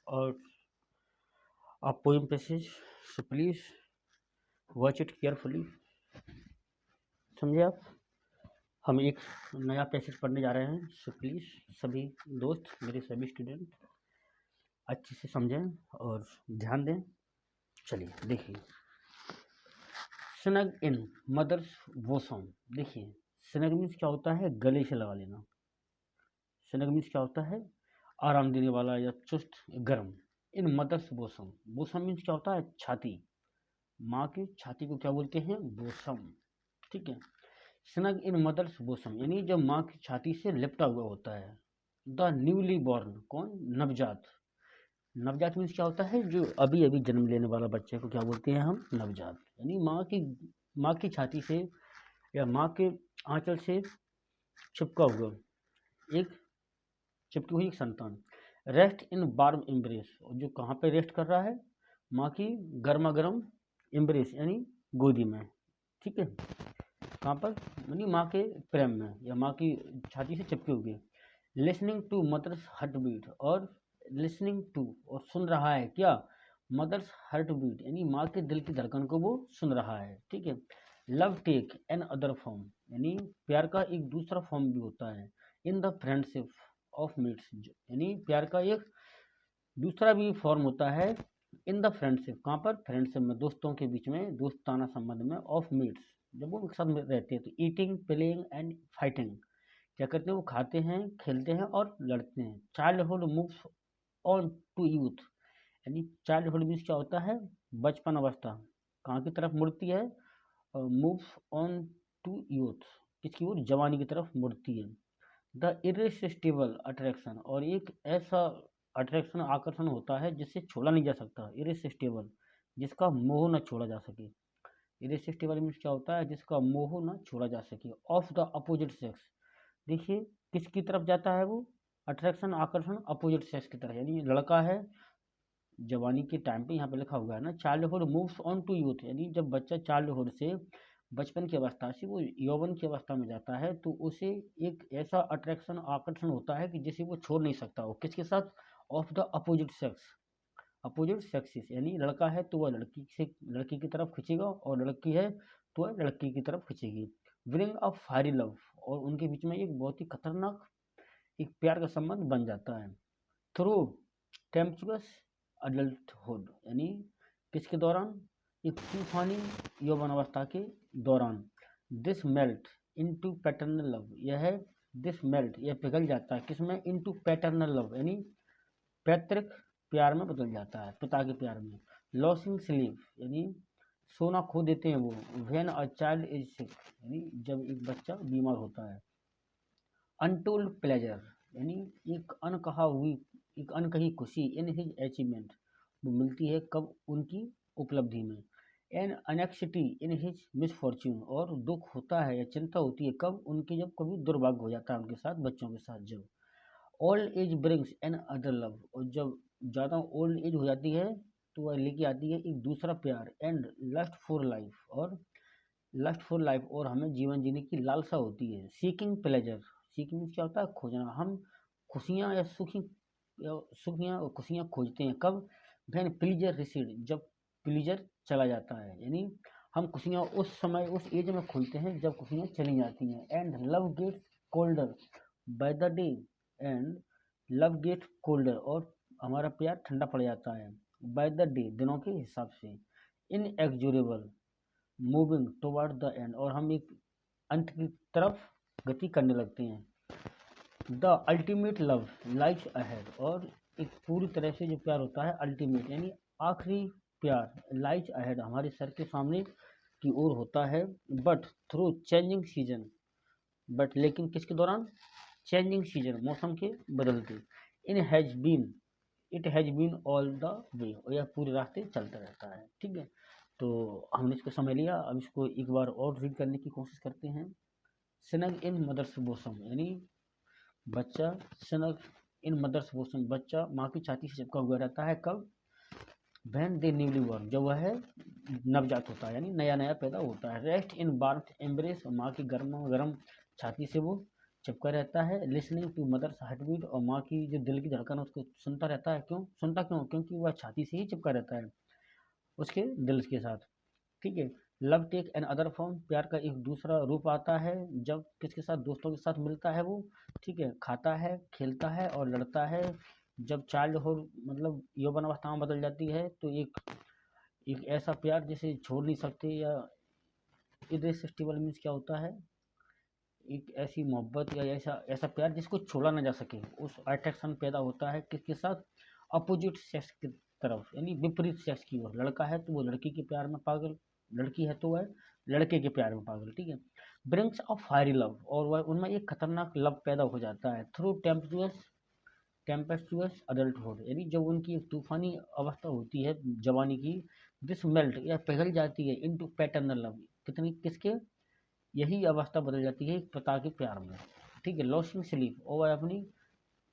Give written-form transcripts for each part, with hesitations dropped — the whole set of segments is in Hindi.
और a poem passage, so please watch it carefully. समझे आप? हम एक नया पैसेज पढ़ने जा रहे हैं, सो प्लीज़ सभी दोस्त, मेरे सभी स्टूडेंट अच्छे से समझें और ध्यान दें। चलिए देखिए, स्नग इन मदर्स बोसम। देखिए, स्नग मीन्स क्या होता है? गले से लगा लेना। स्नग मीन्स क्या होता है? आराम देने वाला या चुस्त गर्म। इन मदर्स बोसम, बोसम मीन्स क्या होता है? छाती। माँ की छाती को क्या बोलते हैं? बोसम। ठीक है। स्नग इन मदर्स बोसम यानी जब माँ की छाती से लिपटा हुआ होता है। द न्यूली बॉर्न, कौन? नवजात। नवजात मीन्स क्या होता है? जो अभी अभी जन्म लेने वाला बच्चे को क्या बोलते हैं हम? नवजात। यानी माँ की छाती से या माँ के आंचल से चिपका हुआ चिपकी हुई एक संतान। रेस्ट इन वार्म एम्ब्रेस, जो कहाँ पे रेस्ट कर रहा है? माँ की गर्मा गर्म एम्ब्रेस यानी गोदी में। ठीक है। कहाँ पर? यानी माँ के प्रेम में या माँ की छाती से चिपके हुए। Listening to mother's heart beat, और लिसनिंग टू और सुन रहा है क्या? मदर्स हार्ट बीट यानी माँ के दिल की धड़कन को वो सुन रहा है। ठीक है। Love take another form, यानी प्यार का एक दूसरा फॉर्म भी होता है। In the friendship of mates, यानी प्यार का एक दूसरा भी फॉर्म होता है। इन द फ्रेंडशिप, कहाँ पर? फ्रेंडशिप में, दोस्तों के बीच में, दोस्ताना संबंध में। ऑफ मेट्स, जब वो एक साथ में रहते हैं। तो ईटिंग, प्लेइंग एंड फाइटिंग, क्या करते हैं? वो खाते हैं, खेलते हैं और लड़ते हैं। Childhood moves on to youth, यानी चाइल्डहुड मीन्स क्या होता है? बचपन अवस्था कहाँ की तरफ मुड़ती है? मूव्स ऑन टू यूथ, किसकी ओर? जवानी की तरफ मुड़ती है। द इरेसिस्टिबल अट्रैक्शन, और एक ऐसा अट्रैक्शन, आकर्षण होता है जिससे छोड़ा नहीं जा सकता। इरेसिस्टिबल, जिसका मोह न छोड़ा जा सके। इरेसिस्टिबल मीन्स क्या होता है? जिसका मोह न छोड़ा जा सके। ऑफ द अपोजिट सेक्स, देखिए किसकी तरफ जाता है वो अट्रैक्शन, आकर्षण? अपोजिट सेक्स की तरफ, यानी लड़का है जवानी के टाइम पे, यहाँ पे लिखा हुआ है ना, childhood moves on to youth, यानी जब बच्चा चाइल्डहुड से, बचपन की अवस्था से वो यौवन की अवस्था में जाता है, तो उसे एक ऐसा अट्रैक्शन, आकर्षण होता है कि जिसे वो छोड़ नहीं सकता। वो किसके साथ? Of the opposite sex, opposite sexes, यानी लड़का है तो वह लड़की की तरफ खींचेगा, और लड़की है तो वह लड़की की तरफ खींचेगी। ब्रिंग अ फायरी लव, और उनके बीच में एक बहुत ही खतरनाक एक प्यार का संबंध बन जाता है। थ्रू टेम्पचुअस अडल्टहुड, यानी किसके दौरान? एक तूफानी यौवन अवस्था के दौरान। This melt into paternal love, यह दिस मेल्ट, यह पिघल जाता है किसमें? इनटू पैटर्नल लव, यानी पैतृक प्यार में बदल जाता है, पिता के प्यार में। लॉसिंग स्लीप, यानी सोना खो देते हैं वो। When a child is sick, यानी जब एक बच्चा बीमार होता है। अनटोल्ड प्लेजर, यानी एक अनकही खुशी। इन हिज अचीवमेंट, वो मिलती है कब? उनकी उपलब्धि में। एन अनेक्सिटी इन हिज मिसफॉर्च्यून, और दुख होता है या चिंता होती है कब? उनके जब कभी दुर्भाग्य हो जाता है उनके साथ, बच्चों के साथ जब। Old age brings another love, और जब ज़्यादा ओल्ड एज हो जाती है तो वह लेके आती है एक दूसरा प्यार। एंड लस्ट फॉर लाइफ, और लस्ट फॉर लाइफ, और हमें जीवन जीने की लालसा होती है। सीकिंग प्लेजर, सीकिंग मीन्स क्या होता है? खोजना। हम खुशियाँ या खुशियाँ खोजते हैं कब? वैन प्लीजर रिसीड, जब प्लीजर चला जाता है, यानी हम खुशियाँ उस समय, उस एज में खोजते हैं जब खुशियाँ चली जाती हैं। And love gets colder by the day, and love gets colder, और हमारा प्यार ठंडा पड़ जाता है बाय द डे, दिनों के हिसाब से। इनएक्सोरेबल मूविंग टुवर्ड द एंड, और हम एक अंत की तरफ गति करने लगते हैं। The ultimate love lies ahead, और एक पूरी तरह से जो प्यार होता है अल्टीमेट, यानी आखिरी प्यार, लाइज अहेड, हमारे सर के सामने की ओर होता है। But through changing season, but लेकिन किसके दौरान? चेंजिंग सीजन, मौसम के बदलते। It has been all the way, और यह पूरे रास्ते चलता रहता है। ठीक है। तो हमने इसको समझ लिया, अब इसको एक बार और रीड करने की कोशिश करते हैं। स्नग इन मदर्स बोसम, यानी बच्चा स्नग इन मदर्स बोसम, बच्चा माँ की छाती से चिपका हुआ रहता है कब? वैन दे न्यूली बॉर्न, जब वह नवजात होता है, यानी नया नया पैदा होता है। रेस्ट इन वार्मथ एम्ब्रेस, माँ की गर्मा गर्म छाती से वो चिपका रहता है, listening to mother's heart beat, और माँ की जो दिल की धड़कन है उसको सुनता रहता है। क्यों सुनता, क्यों? क्योंकि वह छाती से ही चिपका रहता है उसके दिल के साथ। ठीक है। Love take another form, प्यार का एक दूसरा रूप आता है जब किसके साथ, दोस्तों के साथ मिलता है वो। ठीक है। खाता है, खेलता है और लड़ता है। जब चाइल्डहुड मतलब यौवन अवस्था में बदल जाती है तो एक एक ऐसा प्यार जिसे छोड़ नहीं सकते, या इरेसिस्टिबल मीन्स क्या होता है, एक ऐसी मोहब्बत या ऐसा ऐसा प्यार जिसको छोड़ा ना जा सके, उस अट्रैक्शन पैदा होता है किसके साथ, अपोजिट सेक्स की तरफ, यानी विपरीत सेक्स की ओर। लड़का है तो वो लड़की के प्यार में पागल, लड़की है तो वह लड़के के प्यार में पागल। ठीक है। ब्रिंग्स अ फायरी लव, और वह उनमें एक खतरनाक लव पैदा हो जाता है थ्रू टेम्पेस्चुअस अडल्टहुड, यानी जब उनकी एक तूफानी अवस्था होती है जवानी की, दिस मेल्ट या पिघल जाती है इनटू पैटर्नल लव, कितनी किसके, यही अवस्था बदल जाती है एक पिता के प्यार में। ठीक है। लॉसिंग स्लीप, और वह अपनी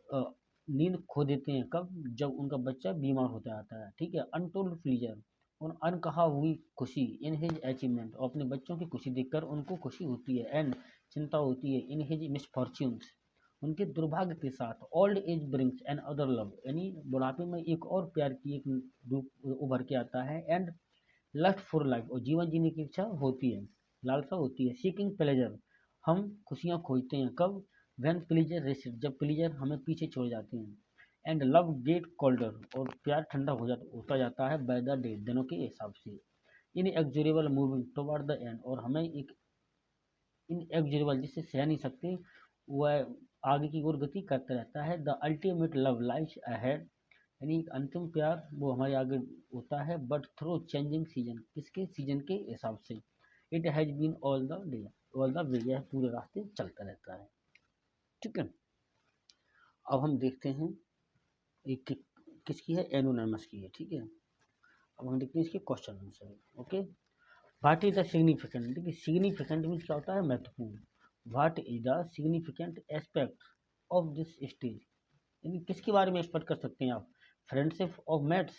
अ, नींद खो देते हैं कब, जब उनका बच्चा बीमार हो जाता है। ठीक है। अनटोल्ड प्लीजर, और अनकहा हुई खुशी इन हिज अचीवमेंट, और अपने बच्चों की खुशी देखकर उनको खुशी होती है। एंड चिंता होती है इन हिज मिसफॉर्च्यून्स, उनके दुर्भाग्य के साथ। Old age brings another love, यानी बुढ़ापे में एक और प्यार की एक रूप उभर के आता है। एंड लस्ट फॉर लाइफ, और जीवन जीने की इच्छा होती है, लालसा होती है। सीकिंग प्लेजर, हम खुशियाँ खोजते हैं कब, व्हेन प्लीजर रेसिड, जब प्लीजर हमें पीछे छोड़ जाते हैं। एंड लव गेट कोल्डर, और प्यार ठंडा होता जाता है बाय द डे, दिनों के हिसाब से। इन एक्जोरेबल मूविंग टुवर्ड द एंड, और हमें एक इन एक्जोरेबल जिसे सह नहीं सकते वह आगे की ओर गति करता रहता है। The ultimate love lies ahead, यानी एक अंतिम प्यार वो हमारे आगे होता है, बट थ्रू चेंजिंग सीजन, किसके सीजन के हिसाब से। It has been all the day, all the way, यह पूरे रास्ते चलता रहता है। ठीक है। अब हम देखते हैं एक किसकी है, एनोनिमस की है। ठीक है। अब हम देखते हैं इसके question answer. Okay. What is the significant, देखिए सिग्निफिकेंट मीन्स क्या होता है, महत्वपूर्ण। What is the significant aspect of this stage, यानी किसके बारे में एक्सपेक्ट कर सकते हैं आप, फ्रेंडशिप ऑफ मेट्स,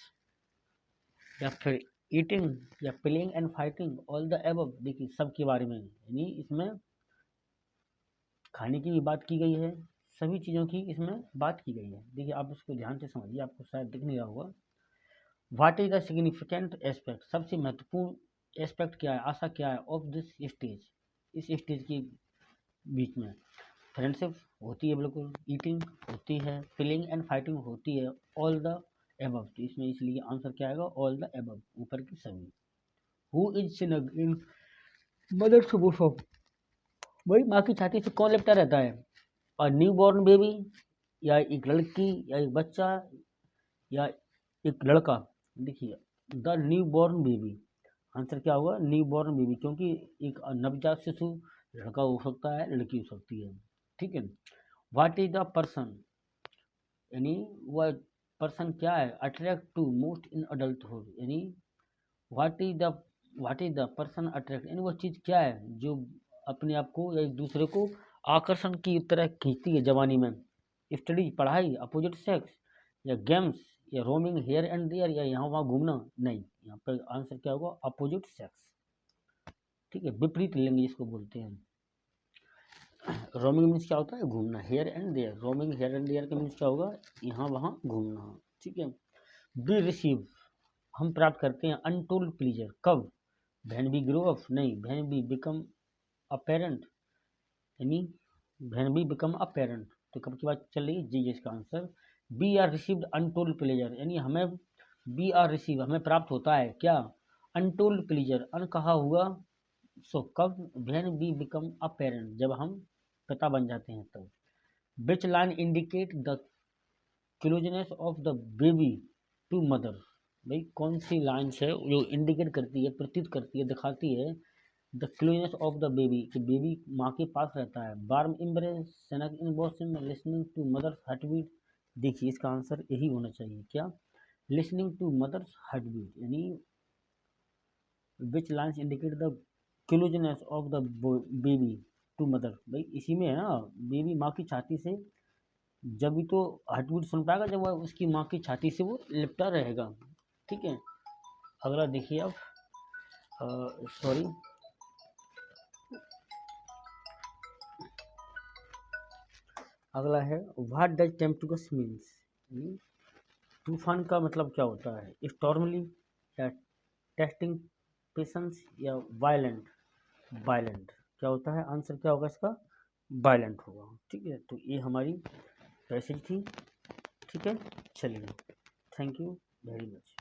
या फिर ईटिंग, या playing and fighting, all the above. देखिए सबके बारे में, यानी इसमें खाने की भी बात की गई है, सभी चीज़ों की इसमें बात की गई है। देखिए आप इसको ध्यान से समझिए, आपको शायद दिख नहीं रहा होगा। What is the significant aspect, सबसे महत्वपूर्ण एस्पेक्ट क्या है, आशा क्या है, ऑफ दिस स्टेज, इस स्टेज के बीच में। फ्रेंडशिप होती है बिल्कुल, ईटिंग होती है, प्लेइंग एंड फाइटिंग होती है, ऑल द एबव, तो इसमें इसलिए आंसर क्या आएगा, ऑल द एबव, ऊपर की सभी। Who is in mother's womb, वही माँ की छाती से कौन लिपटा रहता है, और न्यू बॉर्न बेबी, या एक लड़की, या एक बच्चा, या एक लड़का। देखिए the new born baby, answer क्या होगा, न्यू बॉर्न बेबी, क्योंकि एक नवजात शिशु लड़का हो सकता है, लड़की हो सकती है। ठीक है। व्हाट इज द पर्सन, यानी वह पर्सन क्या है, attract to most in adulthood, यानी what is the person attract, यानी वह चीज़ क्या है जो अपने आप को या एक दूसरे को आकर्षण की तरह खींचती है जवानी में। स्टडीज, पढ़ाई, अपोजिट सेक्स, या गेम्स, या रोमिंग हेयर एंड देयर, या यहाँ वहाँ घूमना, नहीं, यहाँ पर आंसर क्या होगा, अपोजिट सेक्स। ठीक है। विपरीत लिंग जिसको बोलते हैं। रोमिंग मीन्स क्या होता है, घूमना, here and there, roaming here and there का मीन्स क्या होगा, यहाँ वहाँ घूमना। ठीक है। बी रिसीव, हम प्राप्त करते हैं अनटोल्ड प्लीजर कब, व्हेन वी ग्रो अप, नहीं, when we become a parent, यानी when we become a parent, तो कब की बात चल रही है, जी इसका answer. We are received untold pleasure, यानी हमें बी आर रिसीव, हमें प्राप्त होता है क्या, अनटोल्ड प्लेजर, अनकहा हुआ सुख कब, when we become a parent, जब हम पिता बन जाते हैं तब। Which line indicate the closeness of the baby to mother, भाई कौन सी लाइन्स है जो इंडिकेट करती है, प्रतीत करती है, दिखाती है the closeness of the baby, कि बेबी माँ के पास रहता है। Warm embrace, snug in bosom, listening to mother's heart beat. देखिए इसका आंसर यही होना चाहिए, क्या, listening to mother's heart beat, यानी which lines indicate the closeness of the baby to mother, भाई इसी में है ना, बेबी माँ की छाती से जब भी तो हार्ट बीट सुन पाएगा जब वह उसकी माँ की छाती से वो लिपटा रहेगा। ठीक है। अगला देखिए आप, सॉरी, अगला है व्हाट डज टेम्पेस्टस मीन्स, तूफान का मतलब क्या होता है, स्टॉर्मली या टेस्टिंग पेशेंस या वायलेंट, वायलेंट क्या होता है, आंसर क्या होगा इसका, वायलेंट होगा। ठीक है, तो ये हमारी पैसेज थी। ठीक है, चलिए, थैंक यू वेरी मच।